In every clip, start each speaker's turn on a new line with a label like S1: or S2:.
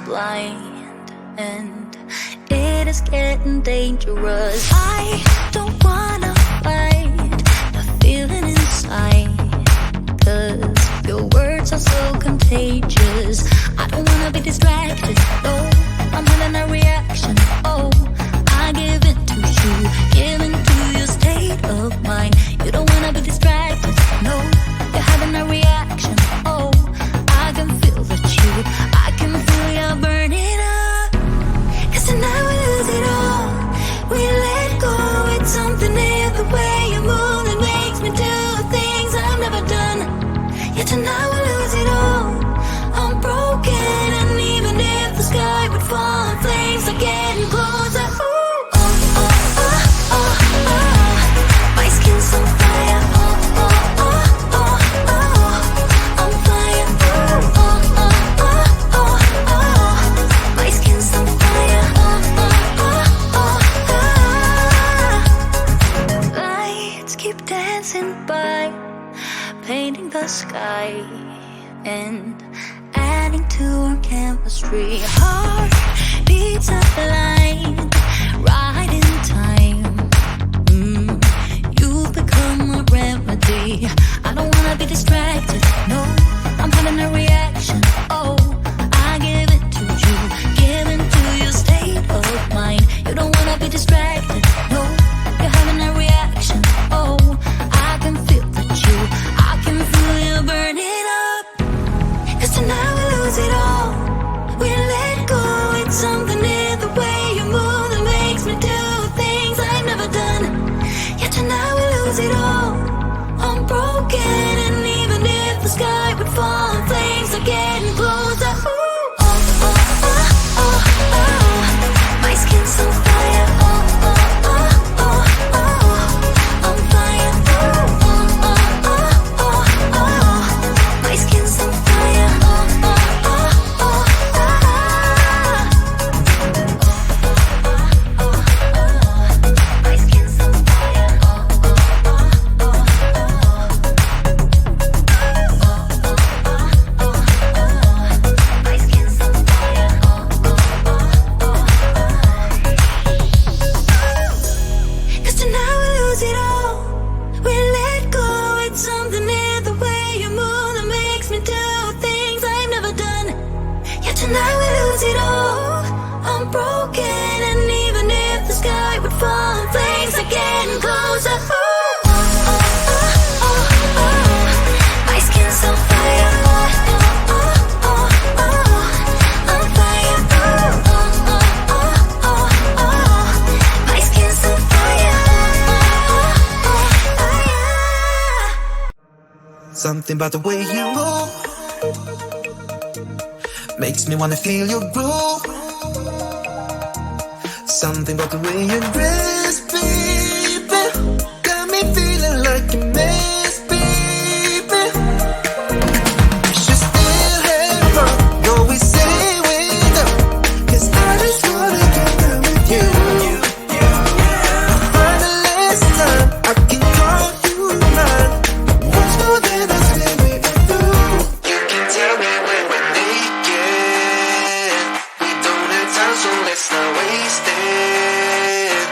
S1: blind, and it is getting dangerous. I don't wanna fight the feeling inside, 'cause your words are so contagious. I don't wanna be distracted, no, I'm having a reaction. Oh, I give in to you, give in to your state of mind. You don't wanna be distracted, no, you're having a reaction. Oh, I can feel the truth, I can feel you burning up. 'Cause tonight we lose it all, we let go. It's something in the way you move that makes me do things I've never done. Yeah, tonight we lose it all, I'm broken. And even if the sky would fall and flames are getting closer, ooh, oh, oh, oh, oh, oh. My skin's on fire, oh, oh, oh, oh, oh. I'm flying, oh, oh, oh, oh, oh, oh. My skin's on fire, oh, oh, oh, oh, oh. Lights keep dancing by, painting the sky and adding to our chemistry. Heart beats aligned, right in time. You've become a remedy. I don't wanna be distracted, no, I'm having a reaction. Oh, I give it to you, give into your state of mind. You don't wanna be distracted, no, you're having a reaction. Oh, I can feel the truth, I can feel you burning up. 'Cause tonight we lose it all, we let go. It's something in the way you move that makes me do things I've never done. Yeah, tonight we lose it all, I'm broken. And even if the sky would fall and flames are getting closer, ooh, oh, oh, oh, oh, oh. My skin's on fire, oh, oh, oh, oh, oh. I'm flying, oh, oh, oh, oh, oh, oh. My skin's on fire, oh, oh, oh, oh, oh. My skin's on fire, oh, oh, oh, oh, my skin's on fire, oh, oh, oh. 'Cause tonight we lose it all, we let go. It's something in the way you move that makes me do things I've never done. Yeah, tonight we lose it all, I'm broken. And even if the sky would fall and flames are getting closer, ooh, oh, oh, oh, oh. My skin's on fire, oh, oh, oh, oh. I'm flying, oh, oh, oh, oh, oh. My skin's on fire, oh, oh, oh.
S2: Something about the way you move makes me wanna feel your groove. Something about the way you dress, baby, got me feeling like a mess, baby. You should still have fun, though we say we're done, 'cause I just wanna get down with you. For the last time, I can call you mine. Once more than I say we're through. You can tell me when we're naked. We don't have time, so let's not waste it.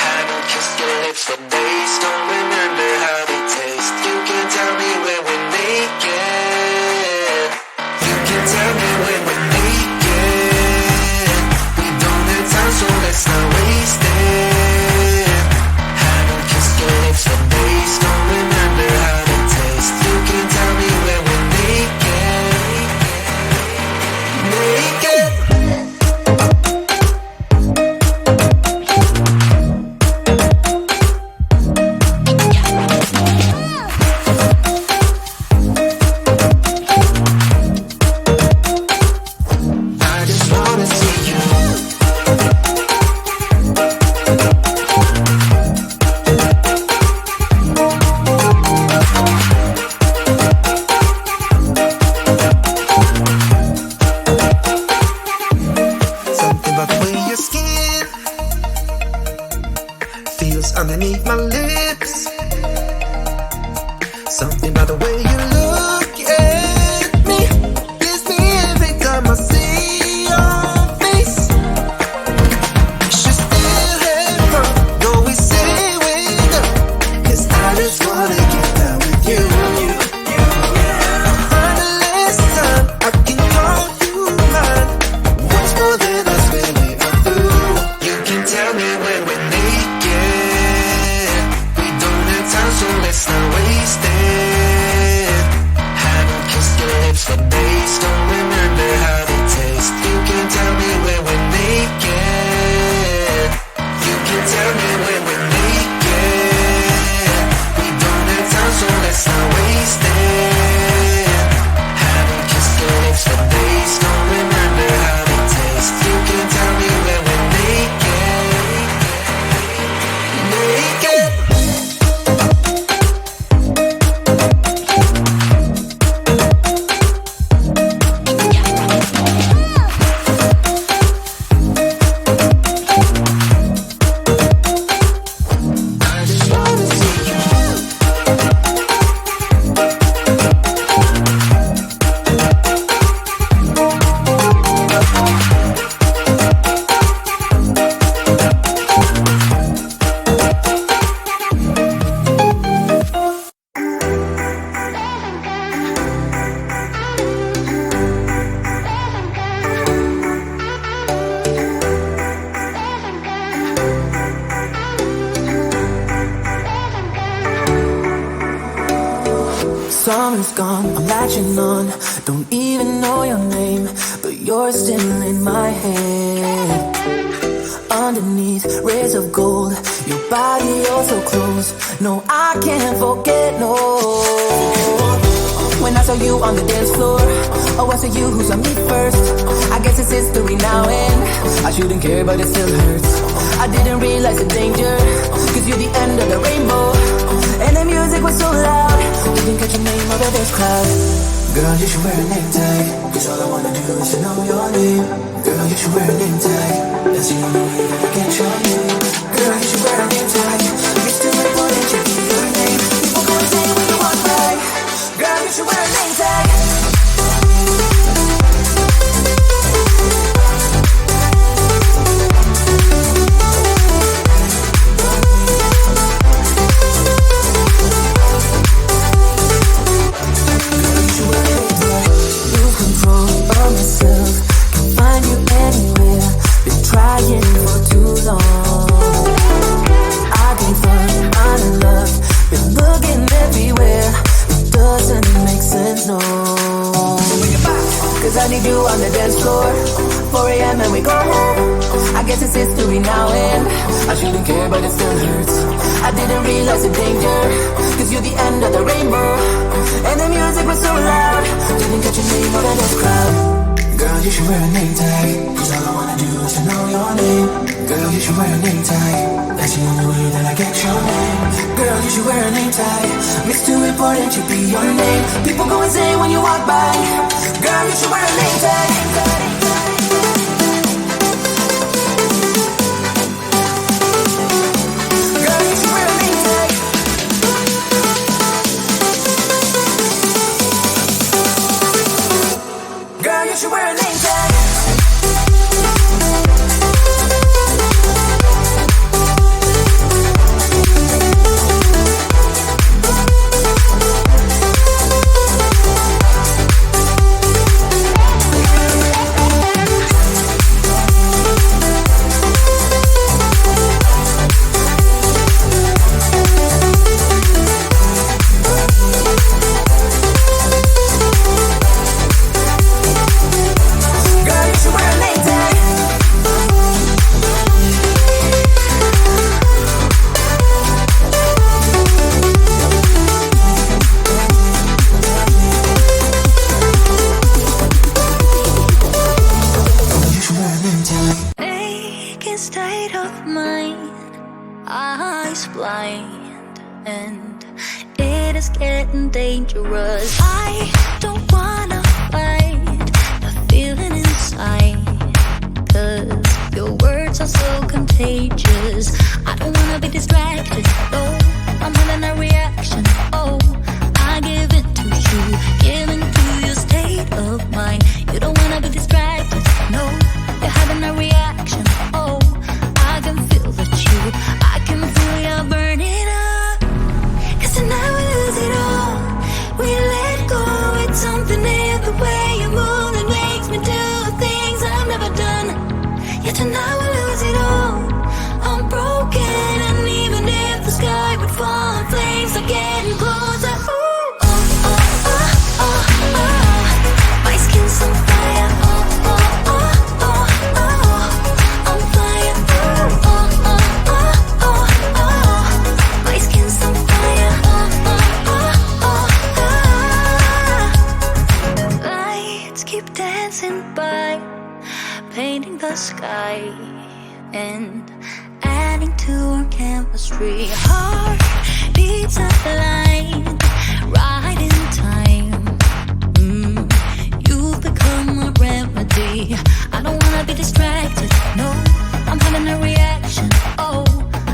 S2: Haven't kissed your lips for days, don't remember how they taste. You can tell me when we're naked. You can tell me when we're naked. We don't have time, so let's not waste it. Haven't kissed your lips for days, don't remember how they taste. You can tell me when we're naked. Naked. I just wanna see you. Something about the way your skin feels underneath my lips. Something about the way you look at me gets me every time I see your Summer's gone, I'm latching on. Don't even know your name, but you're still in my head. Underneath rays of gold, your body oh so close. No, I can't forget, no. When I saw you on the dance floor, oh, I saw you who saw me first. I guess it's history now and I shouldn't care, but it still hurts. I didn't realize the danger, cause you're the end of the rainbow. And the music was so loud, didn't catch your name out of this crowd. Girl, you should wear a name tag, cause all I wanna do is to know your name. Girl, you should wear a name tag, that's the only way that I get your name. Girl, you should wear a name tag, it's too important to be your name. People gonna say when you walk by. Girl, you should wear a name tag. Lose control of myself, can't find you anywhere. Been trying for too long. I can't find my love, been looking everywhere. Doesn't make sense, no. Cause I need you on the dance floor, 4 a.m. and we go home. I guess it's history now and I shouldn't care, but it still hurts. I didn't realize the danger, cause you're the end of the rainbow. And the music was so loud, didn't catch your name out of this crowd. Girl, you should wear a name tag, cause all I wanna do is to know your name. Girl, you should wear a name tag, that's the only way that I get your name. Girl, you should wear a name tag, it's too important to be your name. People go insane when you walk by. Girl, you should wear a name tag. Girl, you should wear a name tag. Girl, you should wear a name tag.
S1: Aching state of mind, eyes blind, and it is getting dangerous. I don't wanna fight the feeling inside, cause your words are so contagious. I don't wanna be distracted, no, I'm having a reaction, oh, I give it to you, give into your state of mind. You don't wanna be distracted, no, you're having a reaction, oh, I can feel the chill, I can feel you burning up. Cause tonight we lose it all, we let go, it's something in the way you move that makes me do things I've never done. Yeah, tonight we lose it all, I'm broken, and even if the sky would fall and flames are getting closer, ooh, oh, oh, oh, oh, oh, my skin's on fire, oh, oh, oh, oh, oh, I'm fire, oh, oh, oh, oh, oh, my skin's on fire, oh, oh, oh, oh. Lights keep dancing by, painting the sky and adding to our chemistry. Heart beats aligned, right in time. You've become a remedy. I don't wanna be distracted, no, I'm having a reaction, oh,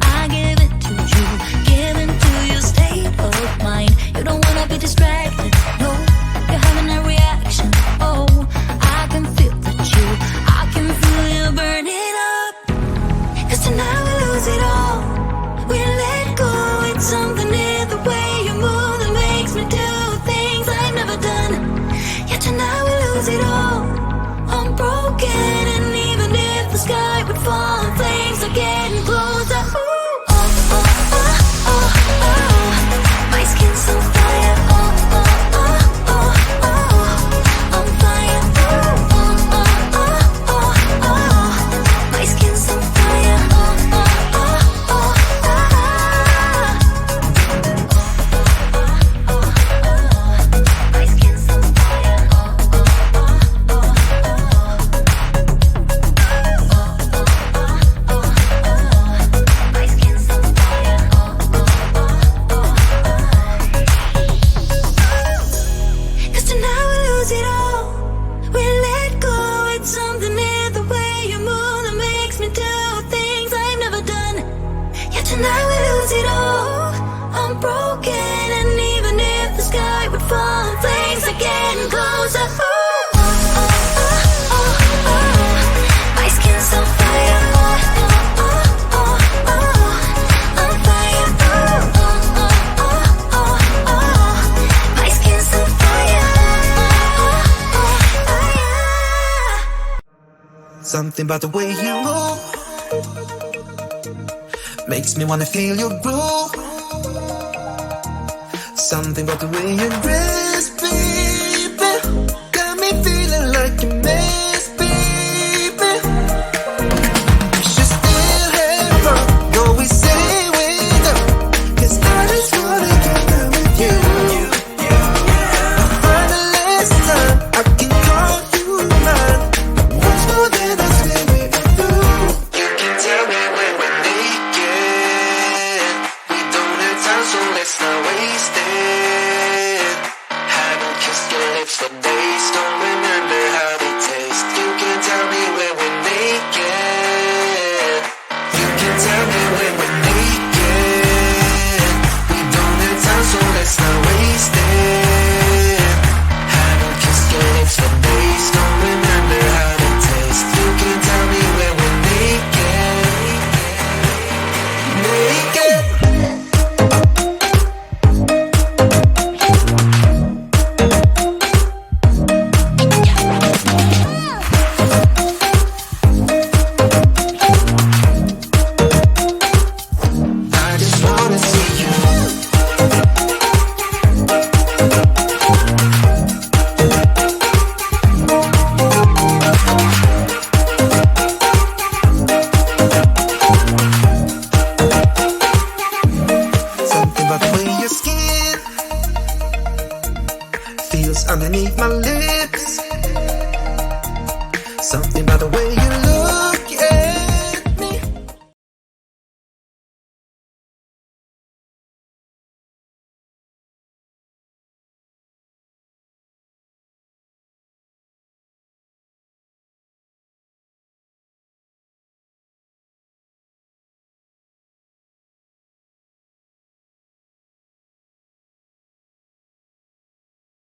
S1: I give it to you, give into your state of mind. You don't wanna be distracted, no, you're having a reaction, oh, I can feel the chill, I can feel you burning up. Cause tonight we lose it all, we let go, it's something in the way you move that makes me do things I've never done. Yeah, tonight we lose it all, I'm broken, and even if the sky lose it all. I'm broken, and even if the sky would fall in flames, I'm getting closer. Oh, oh, oh, oh, oh. My skin's on fire. Oh, oh, oh, oh, oh. On fire. Oh, oh, oh, oh, oh, oh. My skin's on fire. Oh, oh, oh, fire.
S2: Something about the way you move makes me wanna feel your groove. Something about the way you dress